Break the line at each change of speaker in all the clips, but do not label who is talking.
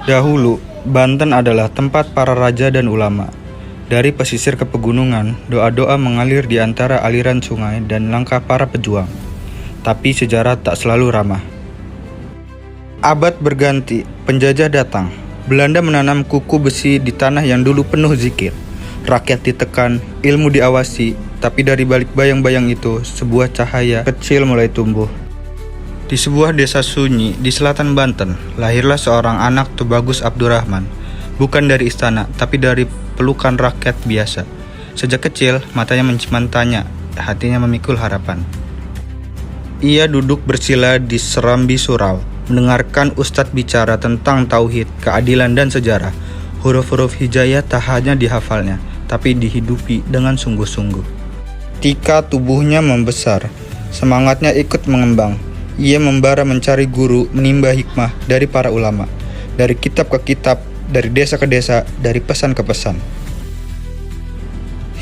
Dahulu, Banten adalah tempat para raja dan ulama. Dari pesisir ke pegunungan, doa-doa mengalir di antara aliran sungai dan langkah para pejuang. Tapi sejarah tak selalu ramah. Abad berganti, penjajah datang. Belanda menanam kuku besi di tanah yang dulu penuh zikir. Rakyat ditekan, ilmu diawasi, tapi dari balik bayang-bayang itu, sebuah cahaya kecil mulai tumbuh. Di sebuah desa sunyi di selatan Banten, lahirlah seorang anak Tubagus Abdurrahman. Bukan dari istana, tapi dari pelukan rakyat biasa. Sejak kecil, matanya mencimantanya, hatinya memikul harapan. Ia duduk bersila di serambi surau, mendengarkan ustadz bicara tentang tauhid, keadilan dan sejarah. Huruf-huruf hijayah tak hanya dihafalnya, tapi dihidupi dengan sungguh-sungguh. Ketika tubuhnya membesar, semangatnya ikut mengembang. Ia membara mencari guru, menimba hikmah dari para ulama, dari kitab ke kitab, dari desa ke desa, dari pesan ke pesan.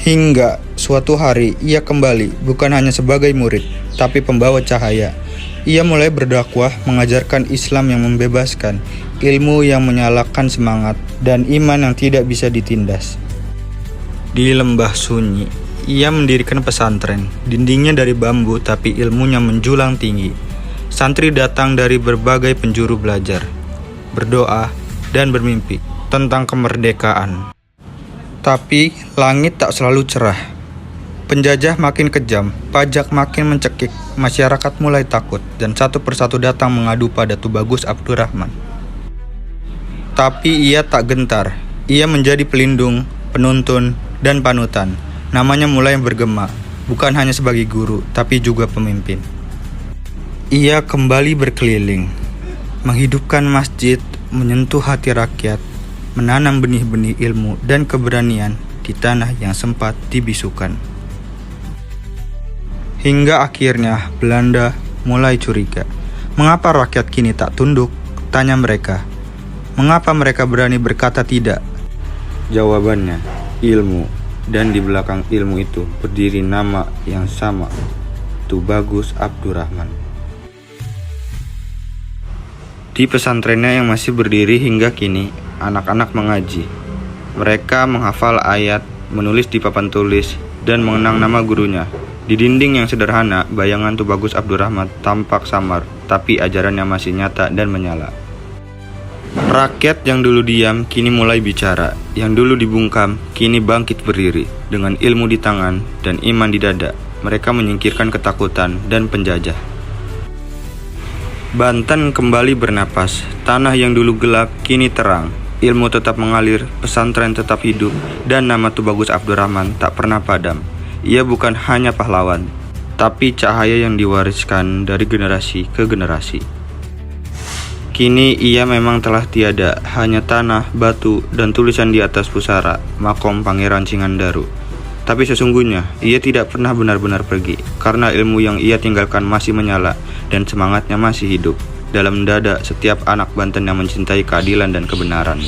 Hingga suatu hari ia kembali, bukan hanya sebagai murid, tapi pembawa cahaya. Ia mulai berdakwah, mengajarkan Islam yang membebaskan, ilmu yang menyalakan semangat, dan iman yang tidak bisa ditindas. Di lembah sunyi, ia mendirikan pesantren. Dindingnya dari bambu, tapi ilmunya menjulang tinggi. Santri datang dari berbagai penjuru belajar, berdoa, dan bermimpi tentang kemerdekaan. Tapi langit tak selalu cerah. Penjajah makin kejam, pajak makin mencekik, masyarakat mulai takut, dan satu persatu datang mengadu pada Tubagus Abdurrahman. Tapi ia tak gentar. Ia menjadi pelindung, penuntun, dan panutan. Namanya mulai bergema, bukan hanya sebagai guru, tapi juga pemimpin. Ia kembali berkeliling, menghidupkan masjid, menyentuh hati rakyat, menanam benih-benih ilmu dan keberanian di tanah yang sempat dibisukan. Hingga akhirnya Belanda mulai curiga. Mengapa rakyat kini tak tunduk? Tanya mereka. Mengapa mereka berani berkata tidak? Jawabannya, ilmu. Dan di belakang ilmu itu berdiri nama yang sama, Tubagus Abdurrahman. Di pesantrennya yang masih berdiri hingga kini, anak-anak mengaji. Mereka menghafal ayat, menulis di papan tulis, dan mengenang nama gurunya. Di dinding yang sederhana, bayangan Tubagus Abdurrahman tampak samar, tapi ajarannya masih nyata dan menyala. Rakyat yang dulu diam, kini mulai bicara. Yang dulu dibungkam, kini bangkit berdiri. Dengan ilmu di tangan dan iman di dada, mereka menyingkirkan ketakutan dan penjajah. Banten kembali bernapas. Tanah yang dulu gelap, kini terang. Ilmu tetap mengalir, pesantren tetap hidup, dan nama Tubagus Abdurrahman tak pernah padam. Ia bukan hanya pahlawan, tapi cahaya yang diwariskan dari generasi ke generasi. Kini ia memang telah tiada, hanya tanah, batu, dan tulisan di atas pusara, makom Pangeran Singandaru. Tapi sesungguhnya, ia tidak pernah benar-benar pergi, karena ilmu yang ia tinggalkan masih menyala, dan semangatnya masih hidup dalam dada setiap anak Banten yang mencintai keadilan dan kebenaran.